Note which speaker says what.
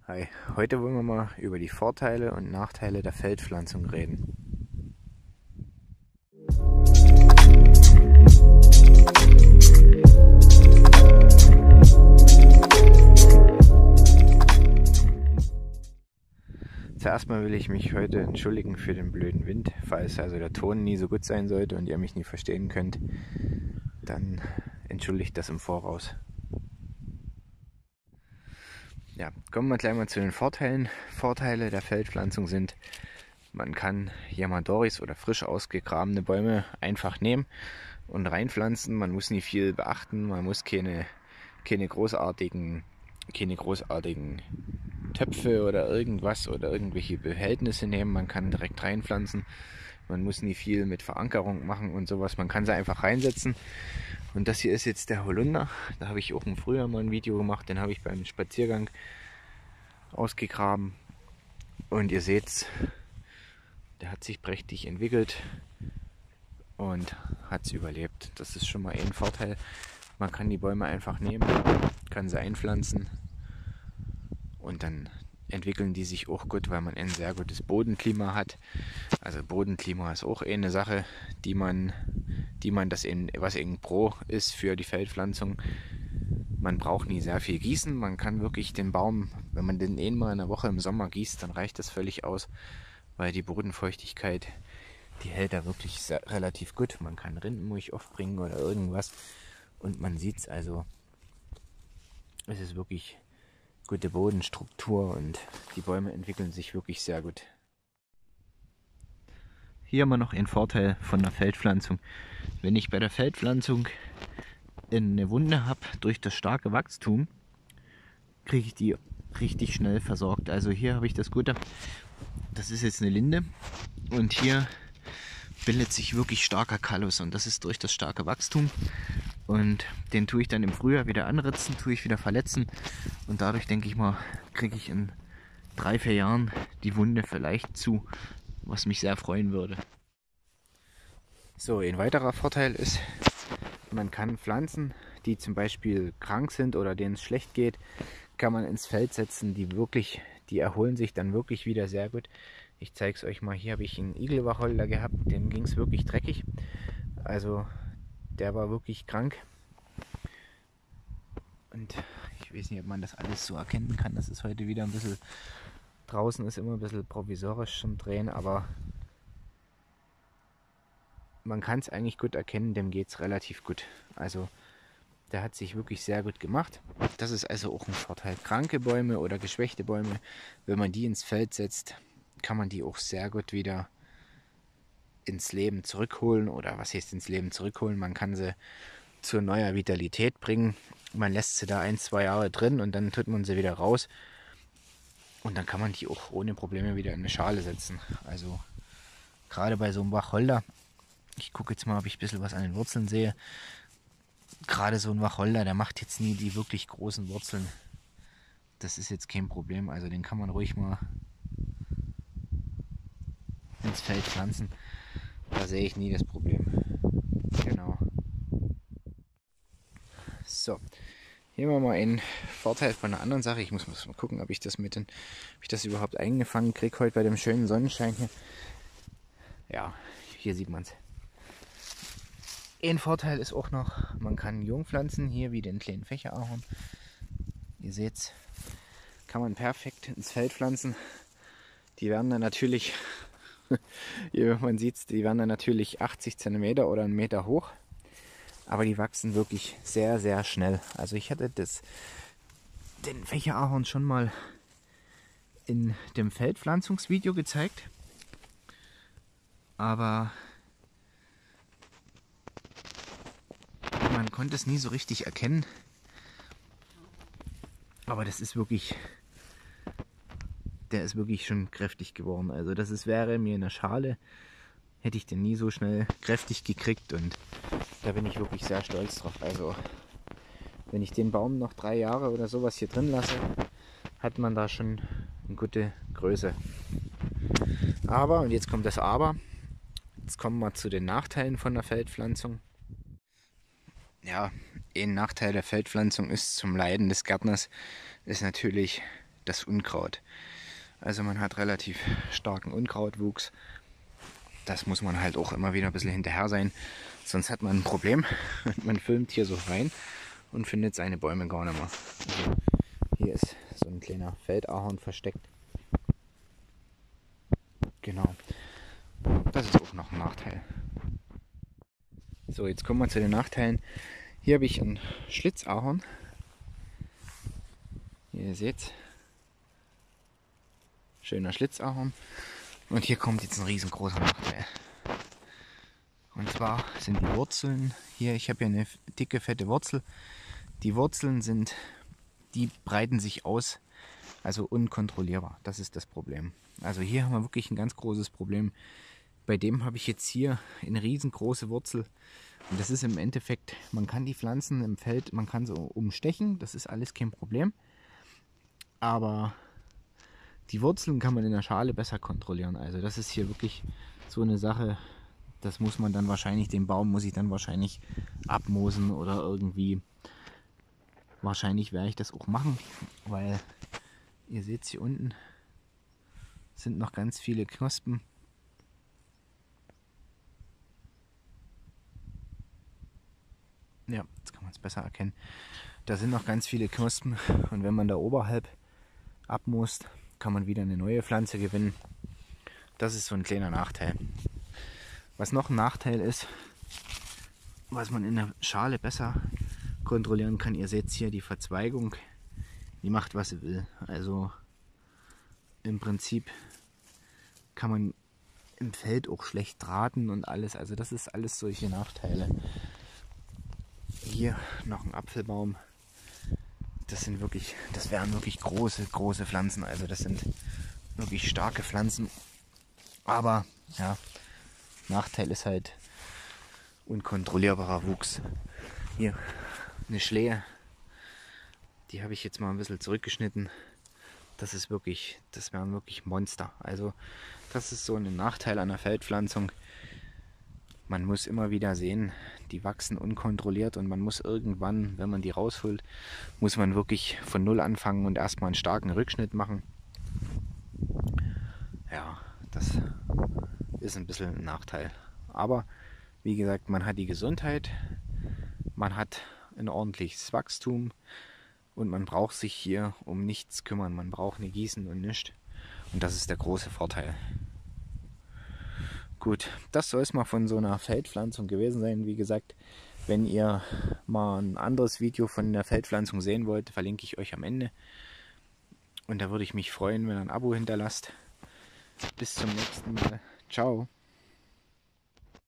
Speaker 1: Hi, heute wollen wir mal über die Vorteile und Nachteile der Feldpflanzung reden. Zuerst mal will ich mich heute entschuldigen für den blöden Wind. Falls also der Ton nie so gut sein sollte und ihr mich nie verstehen könnt, dann entschuldigt das im Voraus. Ja, kommen wir gleich mal zu den Vorteilen. Vorteile der Feldpflanzung sind: Man kann Yamandoris oder frisch ausgegrabene Bäume einfach nehmen und reinpflanzen. Man muss nie viel beachten, man muss keine großartigen Töpfe oder irgendwas oder irgendwelche Behältnisse nehmen. Man kann direkt reinpflanzen. Man muss nie viel mit Verankerung machen und sowas. Man kann sie einfach reinsetzen. Und das hier ist jetzt der Holunder. Da habe ich auch im Frühjahr mal ein Video gemacht. Den habe ich beim Spaziergang ausgegraben. Und ihr seht's, der hat sich prächtig entwickelt und hat es überlebt. Das ist schon mal ein Vorteil. Man kann die Bäume einfach nehmen, kann sie einpflanzen und dann entwickeln die sich auch gut, weil man ein sehr gutes Bodenklima hat. Also Bodenklima ist auch eine Sache, was eben pro ist für die Feldpflanzung. Man braucht nie sehr viel gießen. Man kann wirklich den Baum, wenn man den einmal in der Woche im Sommer gießt, dann reicht das völlig aus, weil die Bodenfeuchtigkeit, die hält da wirklich relativ gut. Man kann Rindenmulch aufbringen oder irgendwas und man sieht es, also es ist wirklich gute Bodenstruktur und die Bäume entwickeln sich wirklich sehr gut. Hier haben wir noch einen Vorteil von der Feldpflanzung. Wenn ich bei der Feldpflanzung eine Wunde habe durch das starke Wachstum, kriege ich die richtig schnell versorgt. Also hier habe ich das Gute, das ist jetzt eine Linde und hier bildet sich wirklich starker Kallus und das ist durch das starke Wachstum. Und den tue ich dann im Frühjahr wieder anritzen, tue ich wieder verletzen und dadurch, denke ich mal, kriege ich in 3-4 Jahren die Wunde vielleicht zu, was mich sehr freuen würde. So, ein weiterer Vorteil ist, man kann Pflanzen, die zum Beispiel krank sind oder denen es schlecht geht, kann man ins Feld setzen, die erholen sich dann wirklich wieder sehr gut. Ich zeige es euch mal, hier habe ich einen Igelwacholder gehabt, dem ging es wirklich dreckig. Also der war wirklich krank. Und ich weiß nicht, ob man das alles so erkennen kann. Das ist heute wieder ein bisschen, draußen ist immer ein bisschen provisorisch zum Drehen, aber man kann es eigentlich gut erkennen, dem geht es relativ gut. Also der hat sich wirklich sehr gut gemacht. Das ist also auch ein Vorteil. Kranke Bäume oder geschwächte Bäume, wenn man die ins Feld setzt, kann man die auch sehr gut wieder ins Leben zurückholen. Oder was heißt ins Leben zurückholen? Man kann sie zu neuer Vitalität bringen. Man lässt sie da 1-2 Jahre drin und dann tut man sie wieder raus. Und dann kann man die auch ohne Probleme wieder in eine Schale setzen. Also gerade bei so einem Wacholder, ich gucke jetzt mal, ob ich ein bisschen was an den Wurzeln sehe. Gerade so ein Wacholder, der macht jetzt nie die wirklich großen Wurzeln. Das ist jetzt kein Problem. Also den kann man ruhig mal ins Feld pflanzen. Da sehe ich nie das Problem. Genau. So, hier haben wir mal einen Vorteil von einer anderen Sache. Ich muss mal gucken, ob ich das überhaupt eingefangen kriege heute bei dem schönen Sonnenschein hier. Ja, hier sieht man es. Ein Vorteil ist auch noch, man kann Jungpflanzen, hier wie den kleinen Fächerahorn, ihr seht's, kann man perfekt ins Feld pflanzen. Die werden dann natürlich, wie man sieht, die werden dann natürlich 80 cm oder 1 Meter hoch. Aber die wachsen wirklich sehr, sehr schnell. Also ich hatte den Fächerahorn schon mal in dem Feldpflanzungsvideo gezeigt. Aber man konnte es nie so richtig erkennen. Aber das ist wirklich, der ist wirklich schon kräftig geworden. Also wäre mir in der Schale, hätte ich den nie so schnell kräftig gekriegt und da bin ich wirklich sehr stolz drauf. Also wenn ich den Baum noch 3 Jahre oder sowas hier drin lasse, hat man da schon eine gute Größe. Aber, und jetzt kommt das Aber, jetzt kommen wir zu den Nachteilen von der Feldpflanzung. Ja, ein Nachteil der Feldpflanzung ist zum Leiden des Gärtners, ist natürlich das Unkraut. Also man hat relativ starken Unkrautwuchs. Das muss man halt auch immer wieder ein bisschen hinterher sein. Sonst hat man ein Problem. Man filmt hier so rein und findet seine Bäume gar nicht mehr. Also hier ist so ein kleiner Feldahorn versteckt. Genau. Das ist auch noch ein Nachteil. So, jetzt kommen wir zu den Nachteilen. Hier habe ich einen Schlitzahorn. Hier ihr seht, schöner Schlitzahorn. Und hier kommt jetzt ein riesengroßer Nachteil. Und zwar sind die Wurzeln hier, ich habe hier eine dicke, fette Wurzel. Die Wurzeln die breiten sich aus, also unkontrollierbar. Das ist das Problem. Also hier haben wir wirklich ein ganz großes Problem. Bei dem habe ich jetzt hier eine riesengroße Wurzel. Und das ist im Endeffekt, man kann die Pflanzen im Feld, man kann so umstechen, das ist alles kein Problem. Aber die Wurzeln kann man in der Schale besser kontrollieren. Also das ist hier wirklich so eine Sache, das muss man dann wahrscheinlich, den Baum muss ich dann wahrscheinlich abmoosen oder irgendwie, wahrscheinlich werde ich das auch machen, weil ihr seht hier unten sind noch ganz viele Knospen. Ja, jetzt kann man es besser erkennen. Da sind noch ganz viele Knospen und wenn man da oberhalb abmoost, kann man wieder eine neue Pflanze gewinnen. Das ist so ein kleiner Nachteil. Was noch ein Nachteil ist, was man in der Schale besser kontrollieren kann, ihr seht hier die Verzweigung, die macht was sie will. Also im Prinzip kann man im Feld auch schlecht drahten und alles. Also das ist alles solche Nachteile. Hier noch ein Apfelbaum. Das wären wirklich große Pflanzen. Also das sind wirklich starke Pflanzen. Aber ja, Nachteil ist halt unkontrollierbarer Wuchs. Hier eine Schlehe. Die habe ich jetzt mal ein bisschen zurückgeschnitten. Das wären wirklich Monster. Also das ist so ein Nachteil an der Feldpflanzung. Man muss immer wieder sehen, die wachsen unkontrolliert und man muss irgendwann, wenn man die rausholt, muss man wirklich von Null anfangen und erstmal einen starken Rückschnitt machen. Ja, das ist ein bisschen ein Nachteil. Aber wie gesagt, man hat die Gesundheit, man hat ein ordentliches Wachstum und man braucht sich hier um nichts kümmern. Man braucht nicht gießen und nichts. Und das ist der große Vorteil. Gut, das soll es mal von so einer Feldpflanzung gewesen sein. Wie gesagt, wenn ihr mal ein anderes Video von der Feldpflanzung sehen wollt, verlinke ich euch am Ende. Und da würde ich mich freuen, wenn ihr ein Abo hinterlasst. Bis zum nächsten Mal. Ciao.